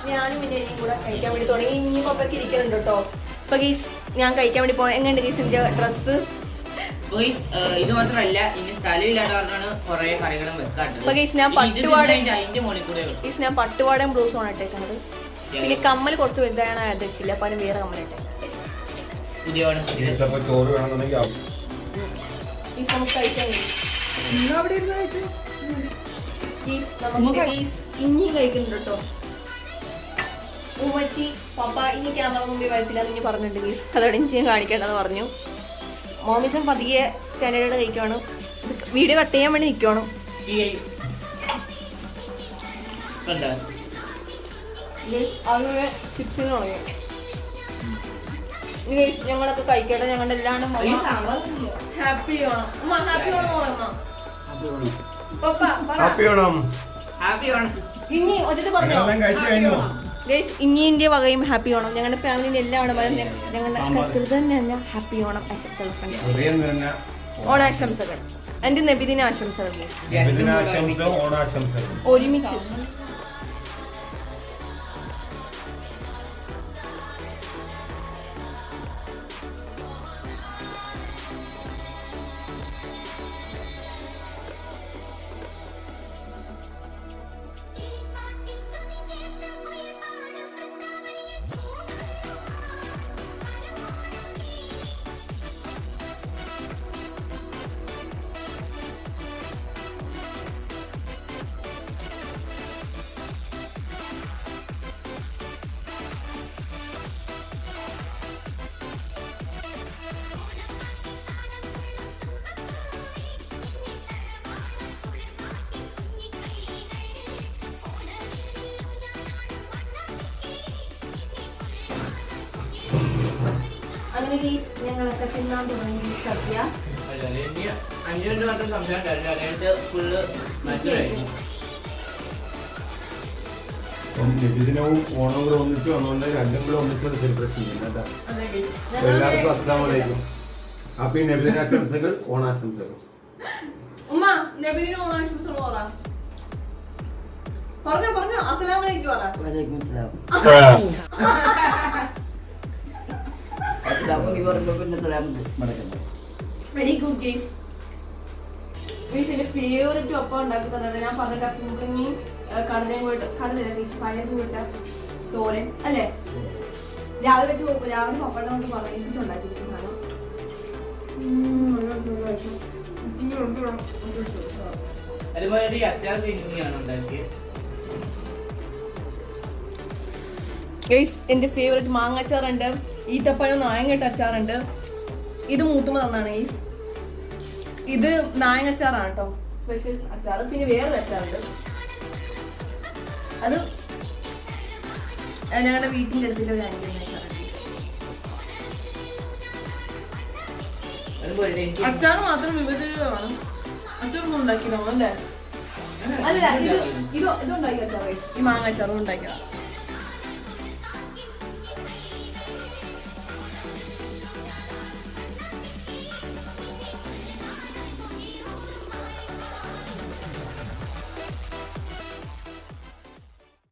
ഞാനും പിന്നെ ഇനിയും കൂടെ കഴിക്കാൻ വേണ്ടി തുടങ്ങി. ഇനിയും പപ്പയ്ക്ക് ഇരിക്കുന്നുണ്ട് കേട്ടോ. അപ്പൊ ഗീസ് ഞാൻ കഴിക്കാൻ വേണ്ടി പോകണം. എങ്ങനെയുണ്ട് ഗീസ് എന്റെ ഡ്രസ്സ്? ഇത് മാത്രമല്ല, ഇനി സ്ഥലമില്ലാത്ത കാരണമാണ് കുറെ കറികളും വെക്കാറുണ്ട്. ഞാൻ പട്ടുപാടയും ബ്ലൂസും ആണ് ഇട്ടേക്കുന്നത്. പിന്നെ കമ്മൽ കുറച്ച് വലുതാണ് എടുക്കില്ല, അപ്പൊ അതിന് വേറെ കമ്മൽ ഇട്ടേക്കാം. നമുക്ക് കഴിക്കാൻ ഇനിയും കഴിക്കുന്നുണ്ട് കേട്ടോ. ഉമ്മച്ചി പപ്പ ഇനി ക്യാമറ മുമ്പിൽ വരത്തില്ല എന്ന് പറഞ്ഞിട്ടുണ്ട് ഗീസ്. അതോടെ ഞാൻ കാണിക്കേണ്ടതെന്ന് പറഞ്ഞു. മോമിച്ചൻ പതിയെ സ്റ്റാൻഡേർഡ് കഴിക്കുവാണ്. വീഡിയോ കട്ട് ചെയ്യാൻ വേണ്ടി നിൽക്കുവാണ്. അങ്ങനെ ചിപ്സിന് തുടങ്ങി. ഞങ്ങളൊക്കെ കഴിക്കട്ടെ. ഞങ്ങളുടെ എല്ലാവരും ഹാപ്പി ഓണം. ഉമ്മ ഹാപ്പി ഓണം പറയുന്ന ഇനി ഒറ്റ പറഞ്ഞോ. ഇനി ഇന്ത്യ വകയും ഹാപ്പി ഓണം. ഞങ്ങളുടെ ഫാമിലിന്റെ എല്ലാവരും ഞങ്ങളുടെ ഹാപ്പി ഓണം. ഓണാശംസകൾ. എന്റെ നബിദിന ആശംസകൾ ഒരുമിച്ച്. അങ്ങനെ ഞങ്ങളൊക്കെ തിന്നാൻ തുടങ്ങി സദ്യ. നബിദിനവും ഓണവും കൂടെ ഒന്നിച്ച് വന്നുകൊണ്ട് രണ്ടും കൂടെ ഒന്നിച്ച് സെലിബ്രേറ്റ് ചെയ്യുന്നത്. എല്ലാവർക്കും അസ്സലാമു അലൈക്കും. ഹാപ്പി നബിദിനാശംസകൾ, ഓണാശംസകൾ. ഉമ്മ നബിദിന ഓണാശംസകൾ പറഞ്ഞോ. അസ്സലാമു അലൈക്കും പറ. വലൈക്കും സലാം. Very good guys. എന്റെ ഫേവറേറ്റ് ഒപ്പം ഉണ്ടാക്കി തന്നെ ഞാൻ പറഞ്ഞിട്ട് കുമ്പളങ്ങി കടലയും പോയിട്ട് കടലില്ല ഗൈസ് പയറും വിട്ട തോരൻ അല്ലേ. രാവിലെ പപ്പടം കൊണ്ട് പറഞ്ഞിട്ടുണ്ടാക്കിയിരിക്കുന്നതാണ്. എന്റെ ഫേവറേറ്റ് മാങ്ങാച്ചാറുണ്ട്, ഈത്തപ്പഴം നായങ്ങട്ട് അച്ചാറുണ്ട്. ഇത് മൂത്തുമ്പോ തന്നാണ് ഗൈസ്. ഇത് നായങ്ങച്ചാറാണ് കേട്ടോ, സ്പെഷ്യൽ അച്ചാറ്. പിന്നെ വേറൊരു അച്ചാറുണ്ട്, അത് ഞങ്ങളുടെ വീട്ടിന്റെ അടുത്തുള്ള ഒരു ആന്റി അച്ചാറാണ്. അച്ചാറ് മാത്രം വിവിധമാണ്. അച്ചാറൊന്നും ഉണ്ടാക്കിയതാണോ അല്ലേ? അല്ല, ഇത് ഉണ്ടാക്കിയ അച്ചാറ്, ഈ മാങ്ങ അച്ചാറും ഉണ്ടാക്കിയതാണ്.